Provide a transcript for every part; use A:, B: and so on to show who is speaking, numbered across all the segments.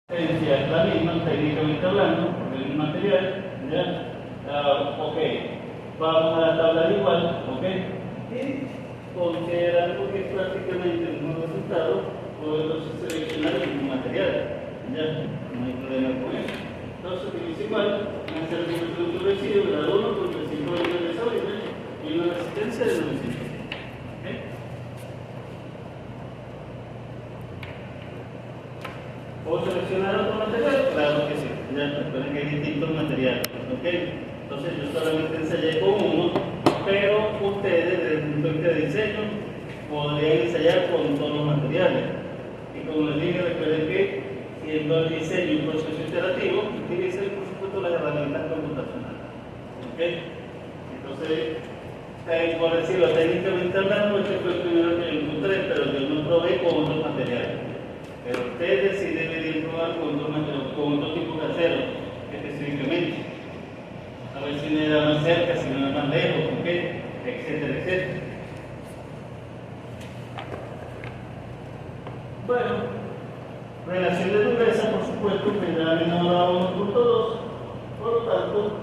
A: Es la misma, técnicamente hablando, porque el material, ¿ya? Ok, vamos a la tabla de igual, ok, y considerando que es prácticamente el mismo resultado, puedo entonces seleccionar el mismo material, ¿ya? No hay problema con eso. Entonces utilizo igual, un acercamiento de un residuo, grado 1 con 320 de desarrollo y una resistencia de 900. ¿Okay? ¿Puedo seleccionar otro material? Claro que sí. Ya recuerden que hay distintos materiales. ¿Ok? Entonces yo solamente ensayé con uno, pero ustedes desde el punto de vista de diseño podrían ensayar con todos los materiales. Y como les dije, recuerden que siendo el diseño un proceso iterativo, utilicen por supuesto las herramientas computacionales. ¿Ok? Entonces, por decirlo técnicamente hablando, este fue el primero que yo encontré, pero yo no probé con otros materiales. Pero ustedes sí deberían probar con otro tipo de acero, específicamente. A ver si no era más cerca, si no era más lejos, ¿ok? Etcétera, etcétera. Bueno, relación de dureza, por supuesto, vendrá menor a 1.2, por lo tanto,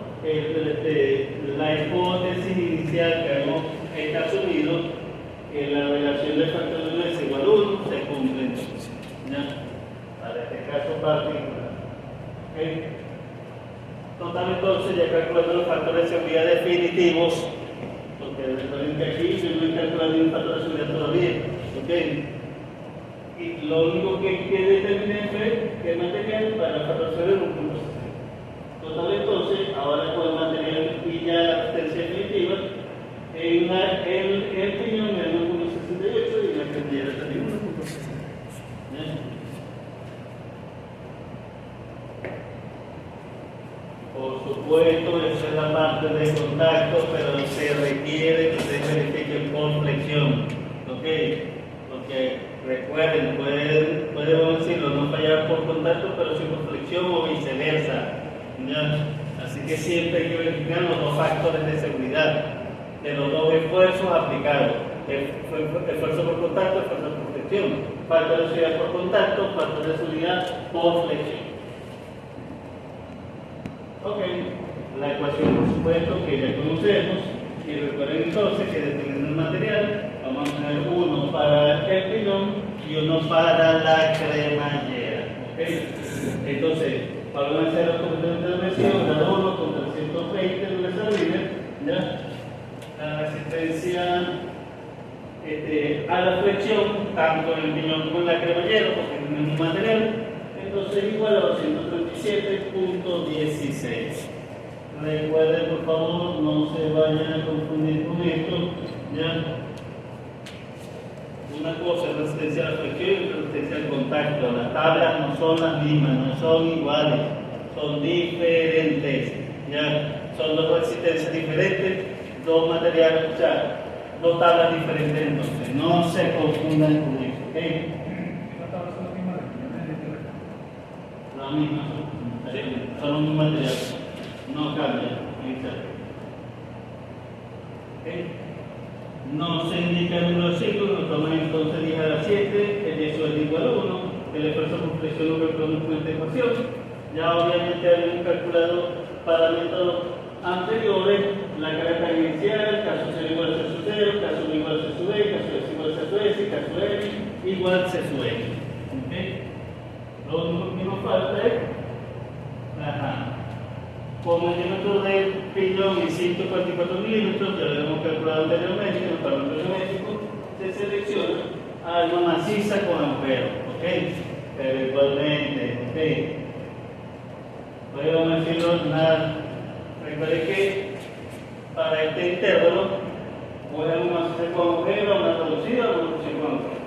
A: la hipótesis inicial que hemos asumido, que la relación del factor de dureza igual a 1, se cumple entonces. ¿Ya? Para este caso particular. ¿Okay? Total, entonces, ya calculando los factores de seguridad definitivos, porque recuerden que aquí yo no he calculado ningún factor de seguridad todavía. ¿Okay? Y lo único que determiné fue que el material para el factor de seguridad es 1.60. Total, entonces, ahora con el material y ya la resistencia definitiva, el piñón es 1.68 y la cremallera también 1.60. Por supuesto, esa es la parte de contacto, pero se requiere que ustedes verifiquen por flexión. ¿Ok? Porque recuerden, podemos decirlo, no fallar por contacto, pero sí por flexión o viceversa. ¿Ya? Así que siempre hay que verificar los dos factores de seguridad de los dos esfuerzos aplicados. Esfuerzo por contacto, esfuerzo por flexión. Factor de seguridad por contacto, factor de seguridad por flexión. Ok, la ecuación por supuesto que ya conocemos, y recuerden entonces que dependiendo del material, vamos a tener uno para el pilón y uno para la cremallera. Okay. Entonces, vamos a hacer los complementos de presión, cada uno con 320 de sardina, ¿ya? La resistencia a la flexión, tanto en el pilón como en la cremallera, porque es el mismo material, entonces igual a 237.16. Recuerden, por favor, no se vayan a confundir con esto, ¿ya? Una cosa es resistencia a la flexión y resistencia al contacto. Las tablas no son las mismas, no son iguales, son diferentes, ¿ya? Son dos resistencias diferentes, dos materiales, o sea, dos tablas diferentes, entonces no se confundan con eso, ¿ok? Las mismas son los mismos materiales, no cambian. ¿Okay? No se indica el número de ciclos, lo toman entonces 10 a la 7, el eso es igual a 1, el esfuerzo por flexión lo calculamos con esta ecuación. Ya obviamente habíamos calculado para métodos anteriores la carga inicial, caso 0 igual a C sub 0, caso 1 igual a C sub E, caso S igual a C sub S, caso N igual a C sub N. ¿Okay? Lo único que nos falta es, como el diámetro del pilón es 144 milímetros, ya lo hemos calculado anteriormente en los parámetros geométricos, se selecciona algo maciza con agujero, ¿ok? Pero igualmente, ¿ok? Podemos decirlo nada. Recuerden que para este intervalo podemos maciza con agujero, una reducida o una reducción con agujero,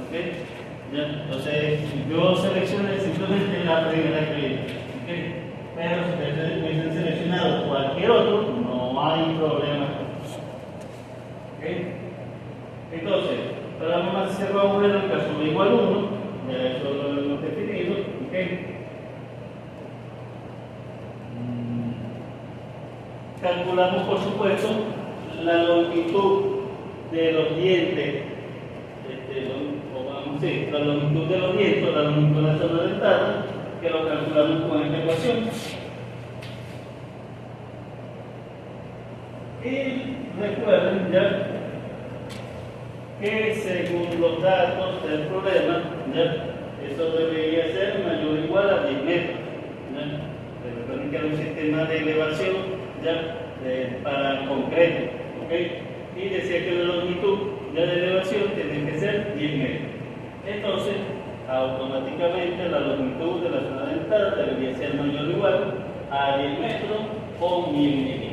A: ¿ok? ¿Ya? Entonces, yo seleccioné simplemente la primera que viene, ¿ok? Pero si ustedes hubiesen seleccionado cualquier otro, no hay problema. ¿Okay? Entonces, para la más se va a volver el caso de igual 1, ya eso lo hemos definido. ¿Okay? Calculamos, por supuesto, la longitud de los dientes, la longitud de los dientes, la longitud de la zona dentada, que lo calculamos con esta ecuación. Y recuerden ya que según los datos del problema, ya, eso debería ser mayor o igual a 10 metros. ¿Ya? Recuerden que era un sistema de elevación ya, para concreto. ¿Okay? Y decía que la longitud ya de elevación tiene que ser 10 metros. Entonces, automáticamente la longitud de la zona dentada debería ser mayor o igual a 10 metros o 1000 milímetros.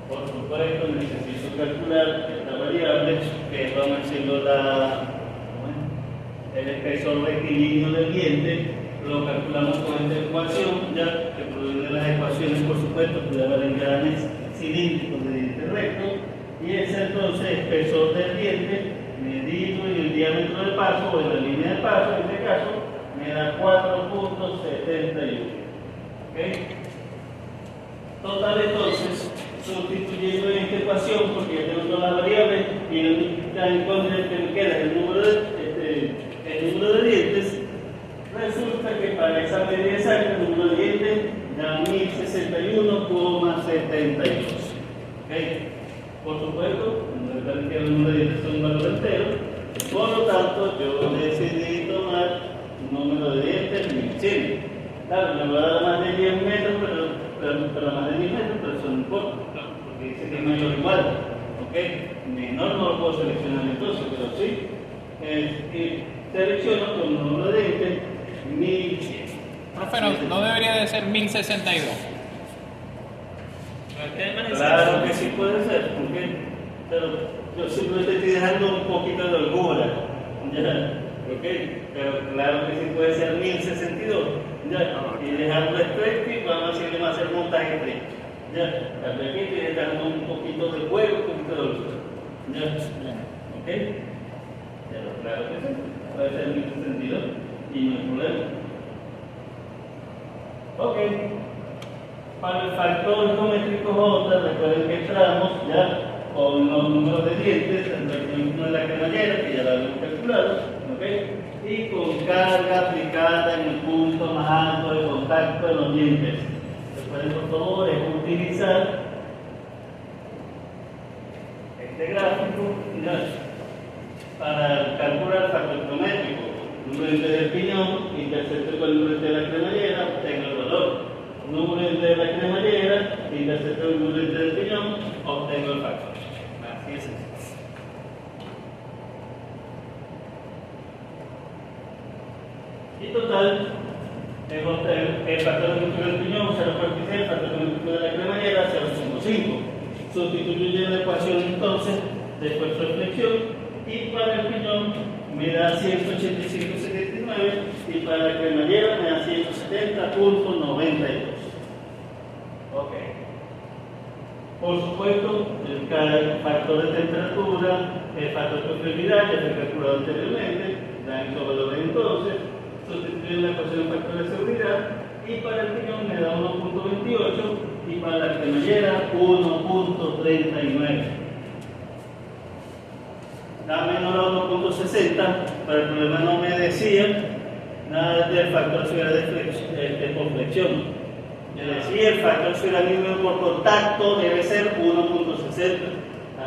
A: Por supuesto, necesito calcular esta variable, que vamos a decirlo el espesor rectilíneo del diente. Lo calculamos con esta ecuación, ya que proviene de las ecuaciones, por supuesto, que valen granes cilíndricos de diente recto, y es entonces espesor del diente medido en el diámetro del paso o en la línea de paso, en este caso, me da 4.71. ¿Okay? Total, entonces, sustituyendo en esta ecuación, porque ya tengo todas las variables, y en contra que me queda el número de dientes, resulta que para esa medida exacta el número de dientes da 1061,72. ¿Okay? Por supuesto, recuerden que el número de dientes son un valor entero, por lo tanto yo decidí tomar un número de dientes 1100. Claro, me va a dar más de 10 metros, pero más de 10 metros, pero eso no importa, porque dice que es mayor o igual. ¿Ok? Menor no lo puedo seleccionar entonces, pero sí. Selecciono con un número de dientes 1100.
B: Profe, no debería de ser 1062.
A: Claro que sí puede ser, ¿okay? Pero yo simplemente estoy dejando un poquito de holgura, ¿ya? ¿Okay? Pero claro que sí puede ser 1062, ¿ya? Y dejando esto y vamos a decirle más el montaje estricto, ¿ya? Aquí estoy dejando un poquito de juego, un poquito de holgura, ¿ya? ¿Ok? Pero claro que sí, puede ser 1062 y no hay problema. Ok. Para el factor geométrico J, recuerden que entramos ya con los números de dientes, en la cremallera, que ya la habíamos calculado, ¿okay? Y con carga aplicada en el punto más alto de contacto de los dientes. Recuerden, por favor, es utilizar este gráfico ya, para calcular el factor geométrico. Número del piñón, intersecto con el número de la cremallera, obtengo el valor. Número de la cremallera, intersecto el número del piñón, obtengo el factor. Así es. Y total, el factor geométrico del piñón 0.6, el factor geométrico de la cremallera 0.5. Sustituyo la ecuación entonces de esfuerzo de flexión y para el piñón me da 185,79 y para la cremallera me da 170,92. Ok. Por supuesto, el factor de temperatura, el factor de fiabilidad, ya se ha calculado anteriormente, dan esos valores entonces, sustituyo la ecuación de factor de seguridad y para el piñón me da 1.28 y para la cremallera 1.39. Da menor a 1.60, pero el problema no me decía nada del factor de por flexión. Yo decía el factor fibramiento por contacto debe ser 1.60.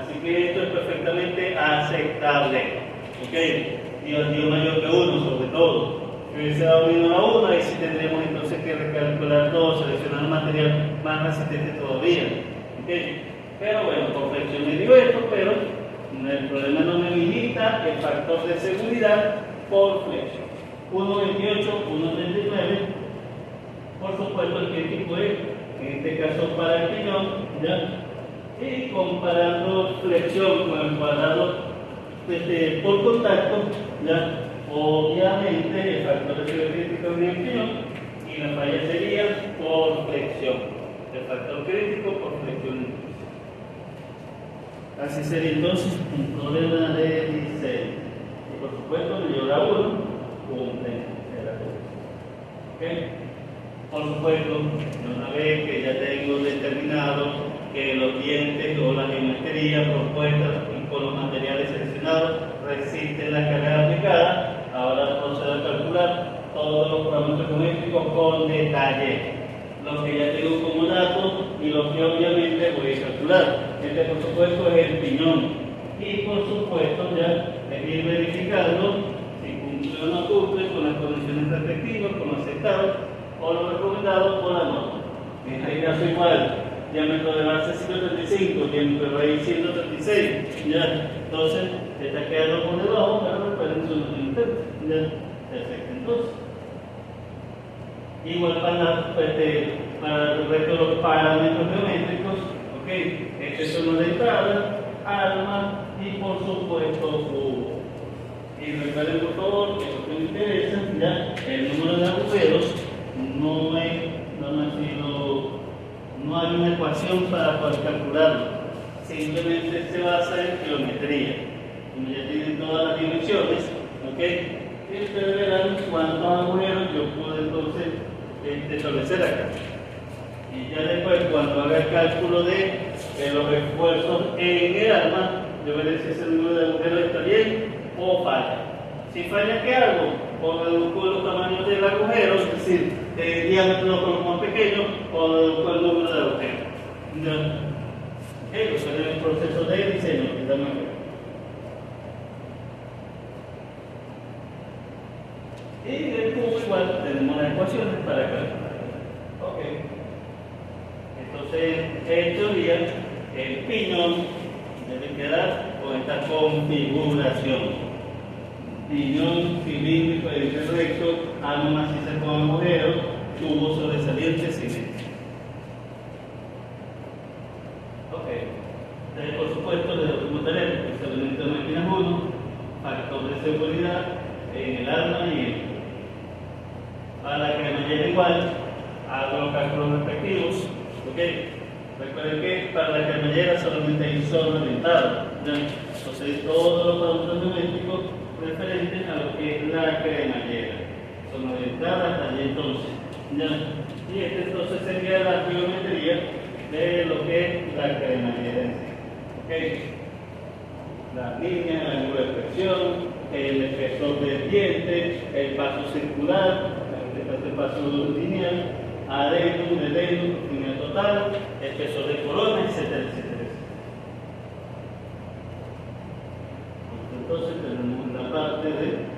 A: Así que esto es perfectamente aceptable. ¿Ok? Dio mayor que 1 sobre todo. Si hubiese dado menor a 1, ahí sí tendríamos entonces que recalcular todo, seleccionar un material más resistente todavía. ¿Ok? Pero bueno, por flexión me dio esto, pero el problema no me limita el factor de seguridad por flexión. 1.28, 1.39. Por supuesto, el crítico es, en este caso para el piñón, ¿ya? Y comparando flexión con el cuadrado por contacto, ¿ya? Obviamente el factor de seguridad crítico es el piñón y la falla sería por flexión. El factor crítico por flexión. Así sería entonces un problema de diseño. Y por supuesto, mayor a 1, cumple el acuerdo. ¿Ok? Por supuesto, una vez que ya tengo determinado que los dientes o la geometría propuesta con los materiales seleccionados resisten la carga aplicada, ahora con detalle lo que ya tengo como dato y lo que obviamente voy a calcular. Este por supuesto es el piñón y por supuesto ya es ir verificando si cumple o no cumple con las condiciones respectivas, con lo aceptado o lo recomendado por la norma. En este caso igual, diámetro de base 135, diámetro de raíz 136, ya, entonces se está quedando por debajo, pero recuerden su intento, ya, perfecto, entonces. Igual para el resto de los parámetros geométricos, ok, este es uno de entrada, arma y por supuesto cubo. Y recuerden por favor que lo que me interesa, ya, el número de agujeros no hay una ecuación para poder calcularlo, simplemente se basa en geometría. Como ya tienen todas las dimensiones, ok, y ustedes verán cuántos agujeros yo puedo entonces establecer acá. Y ya después, cuando haga el cálculo de los esfuerzos en el arma, yo veré si ese número de agujeros está bien o falla. Si falla, ¿qué hago? O reduzco los tamaños del agujero, es decir, el diámetro lo coloco más pequeño, o reduzco el número de agujeros. Eso es el proceso de diseño que estamos aquí. Y del cubo igual tenemos las ecuaciones para calcular. Ok. Entonces, en teoría, el piñón debe quedar con esta configuración. Piñón cilíndrico de eje recto, arma maciza con agujeros, tubo sobresaliente simétrico. Ok. Entonces, por supuesto, le damos tarea, especialmente en máquinas 1, factor de seguridad en el arma y en el tubo. Para la cremallera igual, hago los cálculos respectivos. Ok. Recuerden que para la cremallera solamente hay zona orientada. Entonces, todos los productos geométricos referentes a lo que es la cremallera. Zona orientada hasta allí entonces. Y este entonces sería la geometría de lo que es la cremallera en sí. Okay. La línea, el ángulo de presión, el espesor del diente, el paso circular, el paso lineal, adendum, dedendum, línea total, espesor de corona, etcétera, etcétera. Entonces tenemos la parte de